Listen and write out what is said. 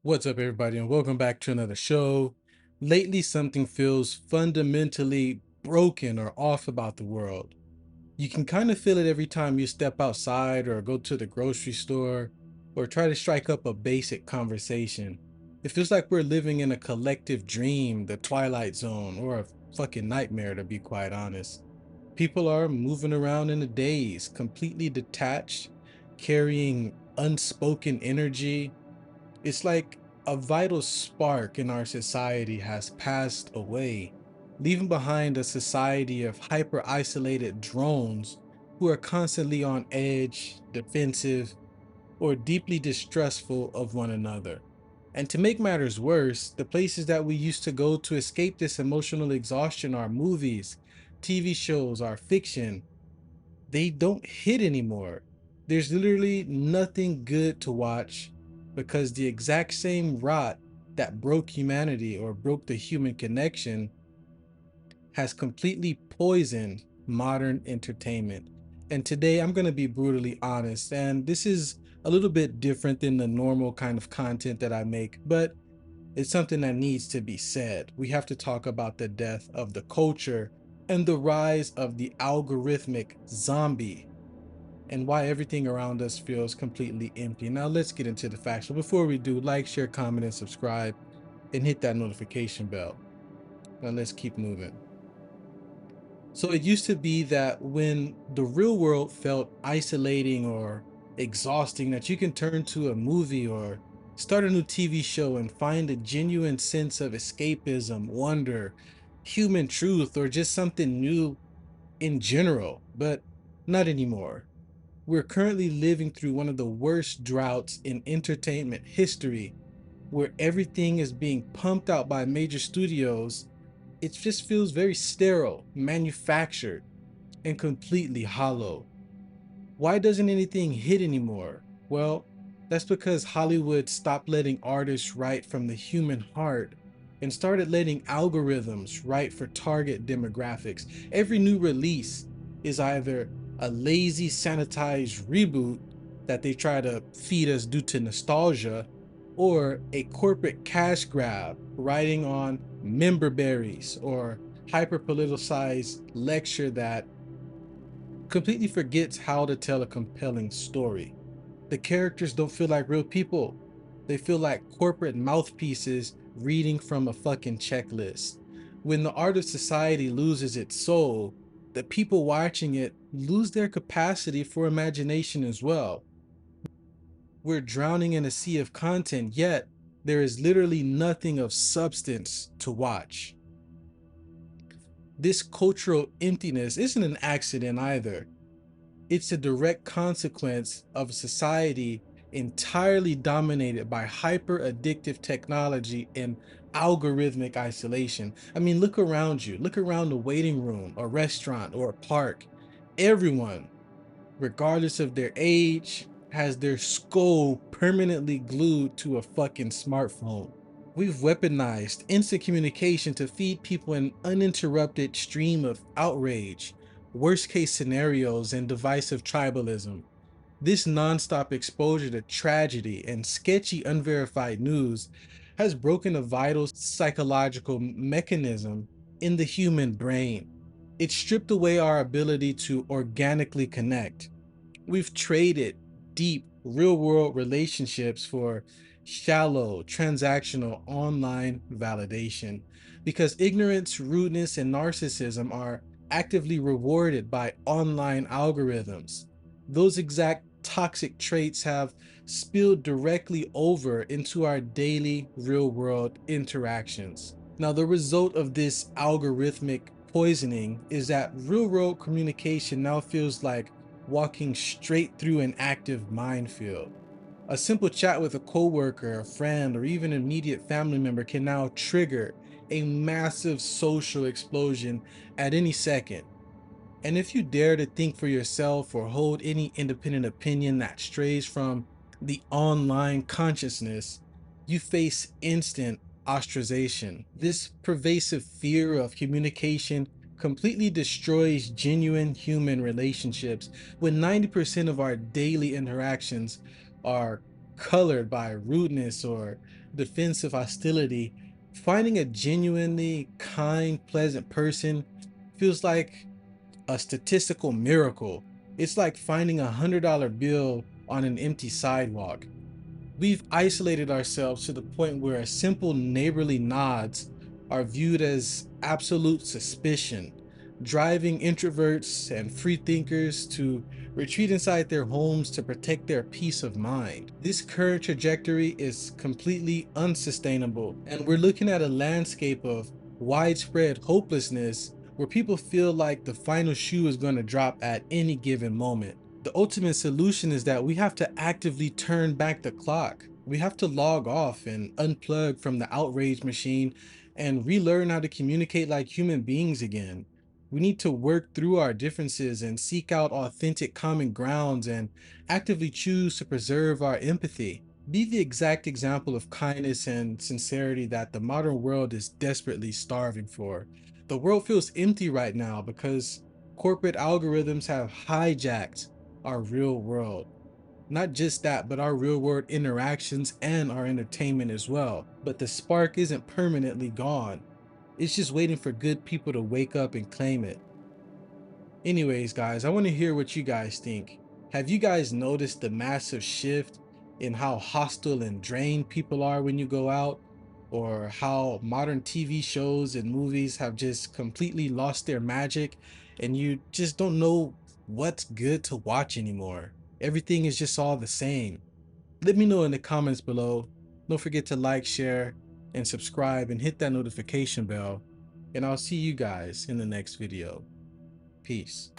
What's up, everybody, and welcome back to another show. Lately, something feels fundamentally broken or off about the world. You can kind of feel it every time you step outside or go to the grocery store or try to strike up a basic conversation. It feels like we're living in a collective dream, the Twilight Zone, or a fucking nightmare, to be quite honest. People are moving around in a daze, completely detached, carrying unspoken energy. It's like a vital spark in our society has passed away, leaving behind a society of hyper isolated drones who are constantly on edge, defensive, or deeply distrustful of one another. And to make matters worse, the places that we used to go to escape this emotional exhaustion are movies, TV shows, our fiction. They don't hit anymore. There's literally nothing good to watch because the exact same rot that broke humanity or broke the human connection has completely poisoned modern entertainment. And today I'm going to be brutally honest, and this is a little bit different than the normal kind of content that I make, but it's something that needs to be said. We have to talk about the death of the culture and the rise of the algorithmic zombie and why everything around us feels completely empty. Now let's get into the facts. But before we do, like, share, comment, and subscribe, and hit that notification bell. Now let's keep moving. So it used to be that when the real world felt isolating or exhausting, that you can turn to a movie or start a new TV show and find a genuine sense of escapism, wonder, human truth, or just something new in general. But not anymore. We're currently living through one of the worst droughts in entertainment history, where everything is being pumped out by major studios. It just feels very sterile, manufactured, and completely hollow. Why doesn't anything hit anymore? Well, that's because Hollywood stopped letting artists write from the human heart and started letting algorithms write for target demographics. Every new release is either a lazy, sanitized reboot that they try to feed us due to nostalgia, or a corporate cash grab writing on member berries or hyper politicized lecture that completely forgets how to tell a compelling story. The characters don't feel like real people. They feel like corporate mouthpieces reading from a fucking checklist. When the art of society loses its soul, the people watching it lose their capacity for imagination as well. We're drowning in a sea of content, yet there is literally nothing of substance to watch. This cultural emptiness isn't an accident either. It's a direct consequence of a society entirely dominated by hyper addictive technology and algorithmic isolation. I mean, look around you, look around the waiting room, a restaurant, or a park. Everyone, regardless of their age, has their skull permanently glued to a fucking smartphone. We've weaponized instant communication to feed people an uninterrupted stream of outrage, worst case scenarios, and divisive tribalism. This nonstop exposure to tragedy and sketchy, unverified news has broken a vital psychological mechanism in the human brain. It stripped away our ability to organically connect. We've traded deep, real world relationships for shallow, transactional online validation because ignorance, rudeness, and narcissism are actively rewarded by online algorithms. Those exact toxic traits have spilled directly over into our daily real world interactions. Now, the result of this algorithmic poisoning is that real world communication now feels like walking straight through an active minefield. A simple chat with a coworker, a friend, or even an immediate family member can now trigger a massive social explosion at any second. And if you dare to think for yourself or hold any independent opinion that strays from the online consciousness, you face instant ostracization. This pervasive fear of communication completely destroys genuine human relationships when 90% of our daily interactions are colored by rudeness or defensive hostility, finding a genuinely kind, pleasant person feels like a statistical miracle. It's like finding $100 bill on an empty sidewalk. We've isolated ourselves to the point where simple neighborly nods are viewed as absolute suspicion, driving introverts and free thinkers to retreat inside their homes to protect their peace of mind. This current trajectory is completely unsustainable, and we're looking at a landscape of widespread hopelessness where people feel like the final shoe is going to drop at any given moment. The ultimate solution is that we have to actively turn back the clock. We have to log off and unplug from the outrage machine and relearn how to communicate like human beings again. We need to work through our differences and seek out authentic common grounds and actively choose to preserve our empathy. Be the exact example of kindness and sincerity that the modern world is desperately starving for. The world feels empty right now because corporate algorithms have hijacked our real world. Not just that, but our real world interactions and our entertainment as well. But the spark isn't permanently gone. It's just waiting for good people to wake up and claim it. Anyways, guys, I want to hear what you guys think. Have you guys noticed the massive shift in how hostile and drained people are when you go out? Or how modern TV shows and movies have just completely lost their magic and you just don't know what's good to watch anymore? Everything is just all the same. Let me know in the comments below. Don't forget to like, share, and subscribe and hit that notification bell. And I'll see you guys in the next video. Peace.